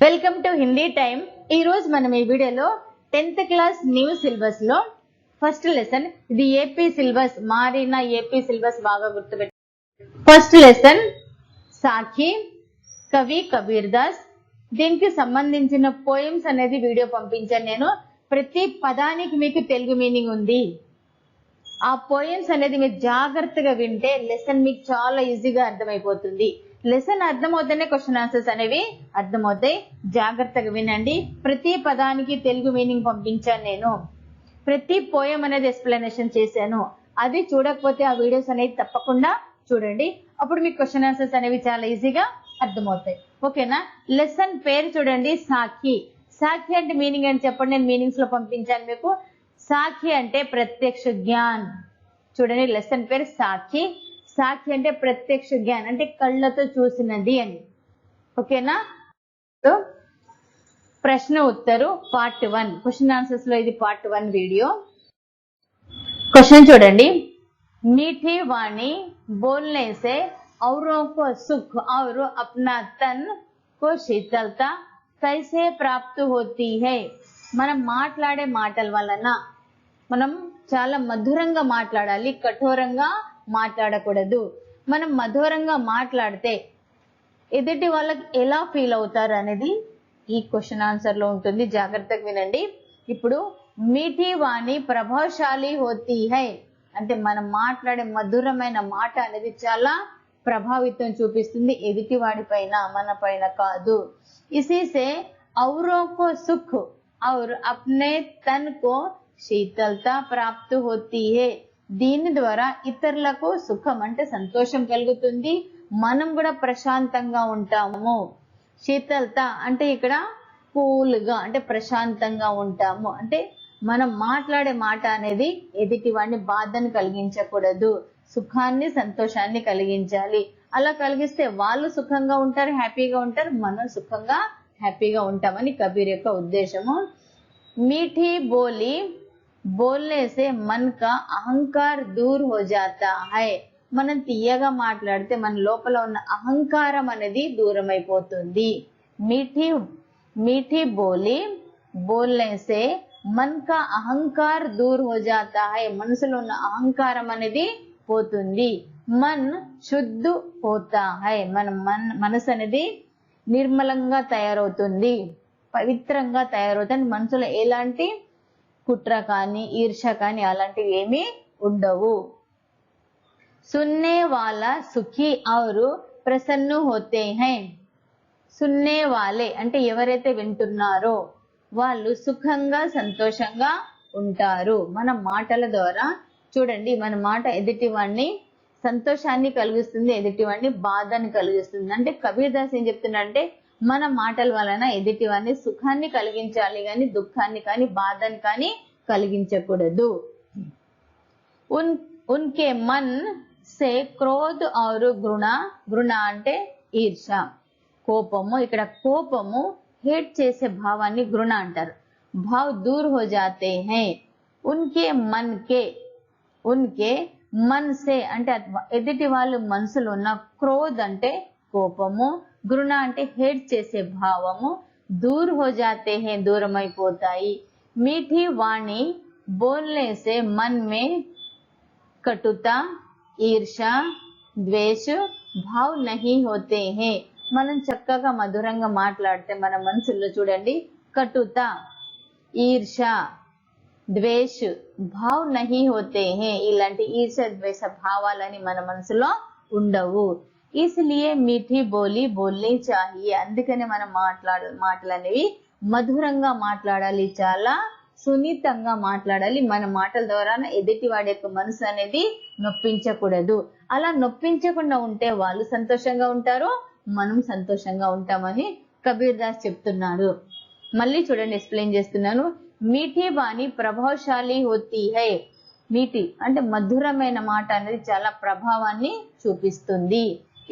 Welcome to Hindi time. ఈ రోజు మనం ఈ వీడియోలో 10th క్లాస్ న్యూ సిలబస్ లో ఫస్ట్ లెసన్, ఇది ఏపీ సిలబస్, మారిన ఏపీ సిలబస్ బాగా గుర్తుపెట్టు. ఫస్ట్ లెసన్ సాఖి, కవి కబీర్ దాస్. దీనికి సంబంధించిన పోయమ్స్ అనేది వీడియో పంపించాను నేను. ప్రతి పదానికి మీకు తెలుగు మీనింగ్ ఉంది. ఆ పోయమ్స్ అనేది మీరు జాగ్రత్తగా వింటే లెసన్ మీకు చాలా ఈజీగా అర్థమైపోతుంది. లెసన్ అర్థమవుతేనే క్వశ్చన్ ఆన్సర్స్ అనేవి అర్థమవుతాయి. జాగ్రత్తగా వినండి. ప్రతి పదానికి తెలుగు మీనింగ్ పంపించాను నేను. ప్రతి పోయం అనేది ఎక్స్ప్లెనేషన్ చేశాను. అది చూడకపోతే ఆ వీడియోస్ అనేది తప్పకుండా చూడండి. అప్పుడు మీకు క్వశ్చన్ ఆన్సర్స్ అనేవి చాలా ఈజీగా అర్థమవుతాయి. ఓకేనా? లెసన్ పేరు చూడండి, సాఖి. సాఖి అంటే మీనింగ్ అని చెప్పండి. నేను మీనింగ్స్ లో పంపించాను మీకు. సాఖి అంటే ప్రత్యక్ష జ్ఞాన్. చూడండి, లెసన్ పేరు సాఖి. సాఖి అంటే ప్రత్యక్ష జ్ఞాన్, అంటే కళ్ళతో చూసినది అని. ఓకేనా? ప్రశ్న ఉత్తరు పార్ట్ 1, క్వశ్చన్ ఆన్సర్స్ లో ఇది పార్ట్ 1 వీడియో. క్వశ్చన్ చూడండి. मीठी वाणी बोलने से औरों को सुख और अपना तन को शीतलता कैसे प्राप्त होती है? మనం మాట్లాడే మాటల వలన మనం చాలా మధురంగా మాట్లాడాలి, కఠోరంగా మాట్లాడకూడదు. మనం మధురంగా మాట్లాడితే ఎదుటి వాళ్ళకి ఎలా ఫీల్ అవుతారు అనేది ఈ క్వశ్చన్ ఆన్సర్ లో ఉంటుంది. జాగ్రత్తగా వినండి. ఇప్పుడు మీఠీ వాణి ప్రభావశాలి హోతీ హై అంటే మనం మాట్లాడే మధురమైన మాట అనేది చాలా ప్రభావితం చూపిస్తుంది ఎదుటి వాడి పైన, మన పైన కాదు. ఇసీసే औरों को सुख और अपने तन को शीतलता प्राप्त होती है. దీని ద్వారా ఇతరులకు సుఖం అంటే సంతోషం కలుగుతుంది, మనం కూడా ప్రశాంతంగా ఉంటాము. శీతలత అంటే ఇక్కడ కూల్ గా అంటే ప్రశాంతంగా ఉంటాము. అంటే మనం మాట్లాడే మాట అనేది ఎదుటి వాడిని బాధను కలిగించకూడదు, సుఖాన్ని సంతోషాన్ని కలిగించాలి. అలా కలిగిస్తే వాళ్ళు సుఖంగా ఉంటారు, హ్యాపీగా ఉంటారు, మనం సుఖంగా హ్యాపీగా ఉంటామని కబీర్ యొక్క ఉద్దేశము. మీఠీ బోలి बोलने से मन का అహంకార్ దూర్ హో జాతా హై. మనం తీయగా మాట్లాడితే మన లోపల ఉన్న అహంకారం అనేది దూరం అయిపోతుంది. మీఠీ మీఠీ బోలి బోల్నే సే మన్ కా అహంకార్ దూర్ హో జాతా హై. మనసులో ఉన్న అహంకారం అనేది పోతుంది. మన్ శుద్ధ హోతా హై. మనసు అనేది నిర్మలంగా తయారవుతుంది, పవిత్రంగా తయారవుతుంది. మనసులో ఎలాంటి కుట్ర కానీ ఈర్ష్య కానీ అలాంటివి ఏమీ ఉండవు. సున్నే వాలా సుఖీ ఔరు ప్రసన్న హోతే హై. సున్నే వాలే అంటే ఎవరైతే వింటున్నారో వాళ్ళు సుఖంగా సంతోషంగా ఉంటారు. మన మాటల ద్వారా చూడండి, మన మాట ఎదుటి వాడిని సంతోషాన్ని కలిగిస్తుంది, ఎదుటి వాడిని బాధని కలిగిస్తుంది. అంటే కబీర్ దాస్ ఏం చెప్తున్నాడంటే మన మాటల వలన ఎదుటి వాడిని సుఖాన్ని కలిగించాలి కానీ దుఃఖాన్ని కానీ బాధని కానీ కలిగించకూడదు. ఉన్కే మన్ సే క్రోధ్ ఔర్ గుణ. గుణ అంటే ఈర్ష, కోపము. ఇక్కడ కోపము హేట్ చేసే భావాన్ని గుణ అంటారు. భావ్ దూర్ హో జాతే హై. ఉన్కే మన్ కే, ఉన్కే మన్ సే అంటే ఎదుటి వాళ్ళు మనసులో ఉన్న క్రోధ్ అంటే కోపము, గుణ అంటే హేట్ చేసే భావము, దూర్ హో జాతే హై దూరం అయిపోతాయి. మీఠీ వాణి బోల్నే సే మన్ మే కటుతా ఈర్ష ద్వేష భావ్ నహీ హోతే హై. మనం చక్కగా మధురంగా మాట్లాడితే మన మనసులో చూడండి కటుత, ఈర్ష, ద్వేష భావ్ నహీ హోతే హై. ఇలాంటి ఈర్ష ద్వేష భావాలని మన మనసులో ఉండవు. ఇస్లియే మీఠీ బోలి బోల్నీ చాహియే. అందుకనే మనం మాటలు అనేవి మధురంగా మాట్లాడాలి, చాలా సున్నితంగా మాట్లాడాలి. మన మాటల ద్వారా ఎదుటి వాడి యొక్క మనసు అనేది నొప్పించకూడదు. అలా నొప్పించకుండా ఉంటే వాళ్ళు సంతోషంగా ఉంటారు, మనం సంతోషంగా ఉంటామని కబీర్ దాస్ చెప్తున్నాడు. మళ్ళీ చూడండి, ఎక్స్ప్లెయిన్ చేస్తున్నాను. మీఠీ వాణి ప్రభావశాలి హోతీ హై. మీఠీ అంటే మధురమైన మాట అనేది చాలా ప్రభావాన్ని చూపిస్తుంది.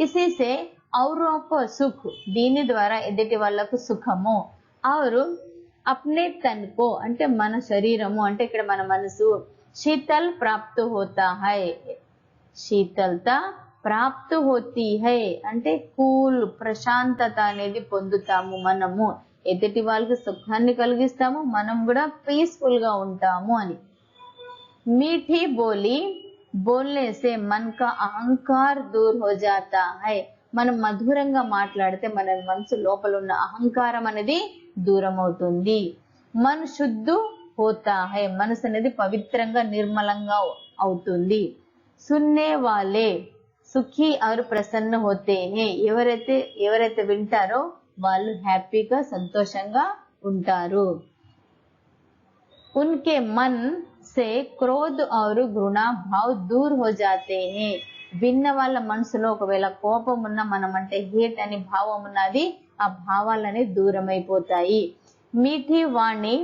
ఇసీసే ఔరోं को सुख. దీని ద్వారా ఎదుటి వాళ్ళకు సుఖము. ఔరు అప్నే తన్ కో అంటే మన శరీరము అంటే ఇక్కడ మన మనసు. శీతల్ ప్రాప్త హోతా హై. శీతలత ప్రాప్తు హోతీ హై అంటే కూల్ ప్రశాంతత అనేది పొందుతాము మనము. ఎదుటి వాళ్ళకి సుఖాన్ని కలిగిస్తాము, మనం కూడా పీస్ఫుల్ గా ఉంటాము అని. మీఠీ బోలి బోల్నే సే మన్ కా అహంకార్ దూర్ హో జాతా హై. మనం మధురంగా మాట్లాడితే మన మనసు లోపల ఉన్న అహంకారం అనేది దూరం అవుతుంది. మన్ శుద్ధు హోతా హై, మనసు అనేది పవిత్రంగా నిర్మలంగా అవుతుంది. సున్నే వాలే సుఖీ और ప్రసన్న హోతే హై, ఎవరైతే వింటారో వాళ్ళు హ్యాపీగా సంతోషంగా ఉంటారు. उनके मन से क्रोध और घृणा भाव दूर हो जाते हैं. విన్న వాళ్ళ మనసులో ఒకవేళ కోపం ఉన్నా, మనం అంటే హేట్ అని భావం ఉన్నది, ఆ భావాలని దూరమైపోతాయి. మీఠీ వాణి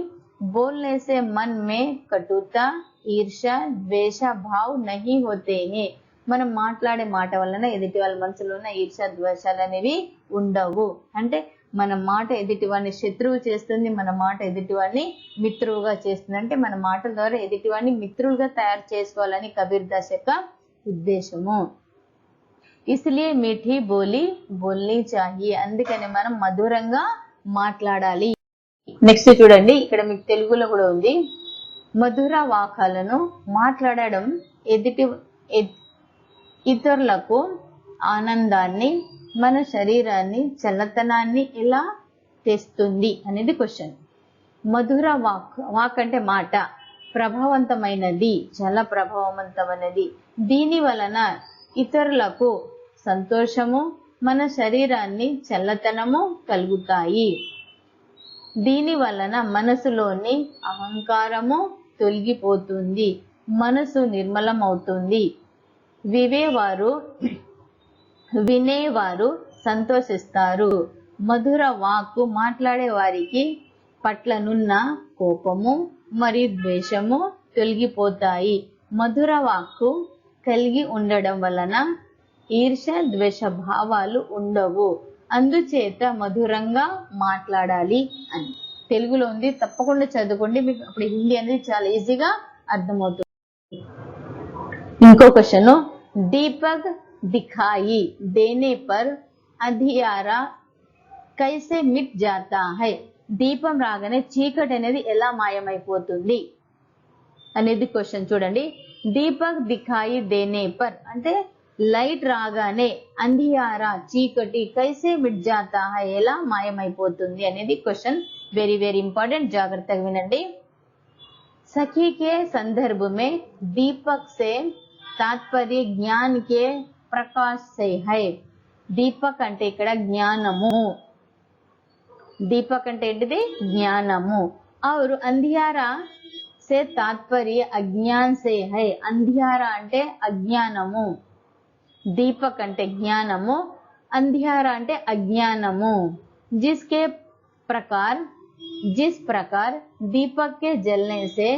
बोलने से मन में कटुता ईर्ष्या द्वेष भाव नहीं होते हैं. మనం మాట్లాడే మాట వలన ఎదుటి వాళ్ళ మనసులో ఉన్న ఈర్ష్య ద్వేషాలు అనేవి ఉండవు. అంటే మన మాట ఎదుటి వాడిని శత్రువు చేస్తుంది, మన మాట ఎదుటి వాడిని మిత్రువుగా చేస్తుంది. అంటే మన మాటల ద్వారా ఎదుటి వాడిని మిత్రులుగా తయారు చేసుకోవాలని కబీర్ దాస్ యొక్క ఉద్దేశము. ఇస్లియే మీఠీ బోలి బోల్నీ చాహియే, అందుకని మనం మధురంగా మాట్లాడాలి. నెక్స్ట్ చూడండి, ఇక్కడ మీకు తెలుగులో కూడా ఉంది. మధుర వాకాలను మాట్లాడడం ఇతరులకు ఆనందాన్ని, మన శరీరాన్ని చల్లతనాన్ని ఎలా తెస్తుంది అనేది క్వశ్చన్. మధుర వాక్ అంటే మాట, ప్రభావవంతమైనది, చాలా ప్రభావవంతమైనది. దీని వలన ఇతరులకు సంతోషము, మన శరీరాన్ని చల్లతనము కలుగుతాయి. దీని వలన మనసులోని అహంకారము తొలగిపోతుంది, మనసు నిర్మలం అవుతుంది. వినేవారు సంతోషిస్తారు. మధుర వాక్కు మాట్లాడే వారికి పట్లనున్న కోపము మరియు ద్వేషము తొలగిపోతాయి. మధుర వాక్కు కలిగి ఉండడం వలన ఈర్ష్య ద్వేష భావాలు ఉండవు. అందుచేత మధురంగా మాట్లాడాలి అని తెలుగులో ఉంది. తప్పకుండా చదువుకోండి, మీకు అప్పుడు హిందీ అనేది చాలా ఈజీగా అర్థమవుతుంది. ఇంకో question, Deepak దిఖాయి దేనే per Andhiyara కైసే మిట్ జాతా high. దీపం రాగానే చీకటి అనేది ఎలా మాయమైపోతుంది అనేది క్వశ్చన్. చూడండి, దీపక్ దిఖాయి దేనే పర్ అంటే లైట్ రాగానే అంధియారా చీకటి కైసే మిట్ జాతా హై ఎలా మాయమైపోతుంది అనేది క్వశ్చన్. వెరీ వెరీ ఇంపార్టెంట్, జాగ్రత్తగా వినండి. सखी के संदर्भ में दीपक से तात्पर्य ज्ञान के प्रकाश से है. దీపక్ అంటే ఇక్కడ జ్ఞానము, దీపక్ అంటే ఏంటిది జ్ఞానము. और अंधियारा से तात्पर्य अज्ञान से है. अंधियारा అంటే అజ్ఞానము, దీపక్ అంటే జ్ఞానము, अंधियारा అంటే అజ్ఞానము. जिस प्रकार दीपक के जलने से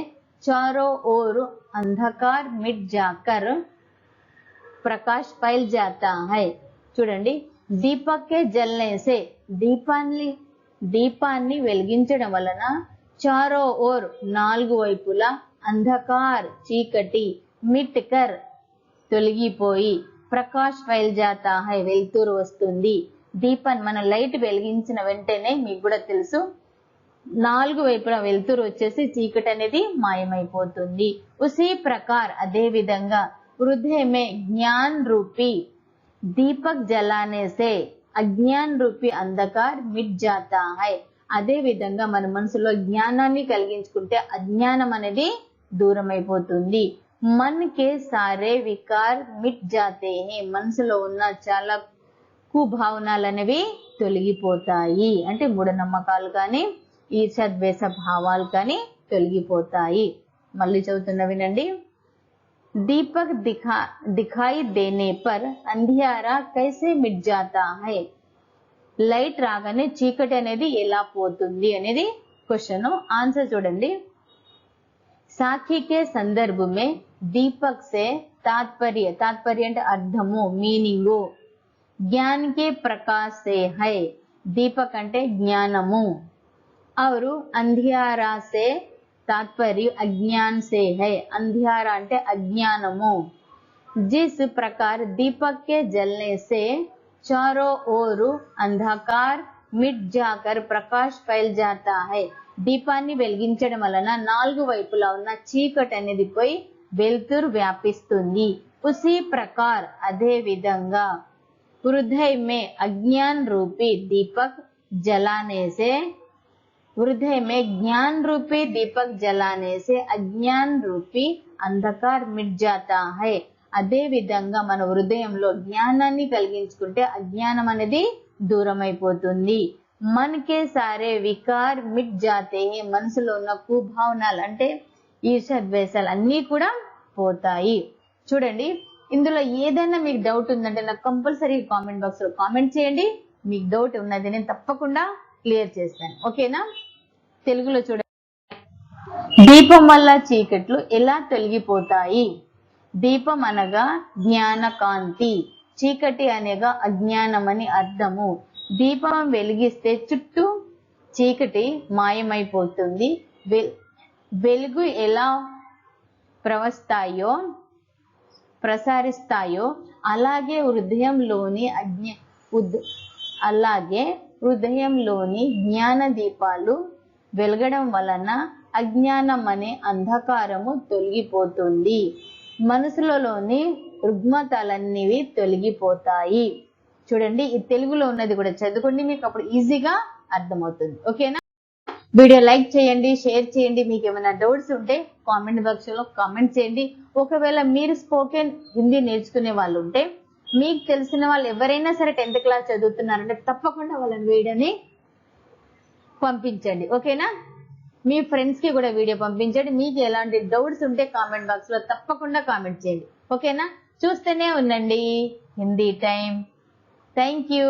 चारों ओर अंधकार मिट जाकर प्रकाश फैल जाता है. చూడండి, దీపక్ కే జల్నే సే దీపాన్ని వెలిగించడం వలన చారో ఓర్ నాలుగు వైపులా అంధకార్ చీకటి మిట్ కర్ తొలగిపోయి ప్రకాష్ ఫైల్ జాతా హై వెలుతురు వస్తుంది. దీపాన్ని మన లైట్ వెలిగించిన వెంటనే మీకు కూడా తెలుసు నాలుగు వైపులా వెలుతురు వచ్చేసి చీకటి అనేది మాయమైపోతుంది. ఉసీ ప్రకార్ అదే విధంగా హృదయ మే జ్ఞాన్ రూపీ దీపక్ జలానే సే అజ్ఞాన్ రూపీ అంధకార్ మిట్ జాతా హై. అదే విధంగా మన మనసులో జ్ఞానాన్ని కలిగించుకుంటే అజ్ఞానం అనేది దూరం అయిపోతుంది. మన్ కే సారే వికార్ మిట్ జాతే హై. మనసులో ఉన్న చాలా కుభావనాలు అనేవి తొలగిపోతాయి. అంటే మూఢనమ్మకాలు కానీ ఈర్ష్య ద్వేష భావాలు కానీ తొలగిపోతాయి. మళ్ళీ చదువుతున్న వినండి. दीपक दिखाई देने पर अंधियारा कैसे मिट जाता है. లైట్ రాగానే చీకటి అనేది ఎలా పోతుంది అనేది క్వశ్చన్. ఆన్సర్ చూడండి. సాఖీ కే సందర్భ మే దీపక్ సే తాత్పర్య అంటే అర్థము, మీనింగు. జ్ఞాన్ కే ప్రకాశ్ సే హై. దీపక్ అంటే జ్ఞానము. और अंधियारा से तात्पर्य अज्ञान से है. अंधियारा అంటే అజ్ఞానము. जिस प्रकार दीपक के जलने से चारों ओर अंधकार मिट जाकर प्रकाश फैल जाता है। దీపాన్ని వెలిగించడం వలన నాలుగు వైపులా ఉన్న చీకటి అనేది పోయి వెలుతురు వ్యాపిస్తుంది। उसी प्रकार అదే విధంగా हृदय में अज्ञान रूपी दीपक जलाने से हृदय में ज्ञान रूपी दीपक जलाने से अज्ञान रूपी अंधकार मिट जाता है। అదే విధంగా మన హృదయంలో జ్ఞానాన్ని కలిగించుకుంటే అజ్ఞానం అనేది దూరం అయిపోతుంది। मन के सारे विकार मिट जाते हैं। మనసులో ఉన్న కుభావనాలు అంటే ఈర్ష్య ద్వేషాలు అన్నీ కూడా పోతాయి। చూడండి, ఇందులో ఏదైనా మీకు డౌట్ ఉందంటే నాకు కంపల్సరీ కామెంట్ బాక్స్ లో కామెంట్ చేయండి। మీకు డౌట్ ఉన్నది నేను తప్పకుండా క్లియర్ చేస్తాను, ఓకేనా? తెలుగులో చూడండి, దీపం వల్ల చీకట్లు ఎలా తొలగిపోతాయి? దీపం అనగా జ్ఞాన కాంతి, చీకటి అనగా అజ్ఞానం అని అర్థము। దీపం వెలిగిస్తే చుట్టూ చీకటి మాయమైపోతుంది। వెలుగు ఎలా ప్రసరిస్తాయో అలాగే హృదయంలోని జ్ఞాన దీపాలు వెలగడం వలన అజ్ఞానం అనే అంధకారము తొలగిపోతుంది। మనసులోని రుగ్మతలన్నీ తొలగిపోతాయి। చూడండి, ఈ తెలుగులో ఉన్నది కూడా చదువుకోండి, మీకు అప్పుడు ఈజీగా అర్థమవుతుంది, ఓకేనా? వీడియో లైక్ చేయండి, షేర్ చేయండి। మీకు ఏమైనా డౌట్స్ ఉంటే కామెంట్ బాక్స్ లో కామెంట్ చేయండి। ఒకవేళ మీరు స్పోకెన్ హిందీ నేర్చుకునే వాళ్ళు ఉంటే, మీకు తెలిసిన వాళ్ళు ఎవరైనా సరే 10th క్లాస్ చదువుతున్నారంటే తప్పకుండా వాళ్ళని వీడియోని పంపించండి, ఓకేనా? మీ ఫ్రెండ్స్ కి కూడా వీడియో పంపించండి। మీకు ఎలాంటి డౌట్స్ ఉంటే కామెంట్ బాక్స్ లో తప్పకుండా కామెంట్ చేయండి, ఓకేనా? చూస్తూనే ఉండండి హిందీ టైం। Thank you.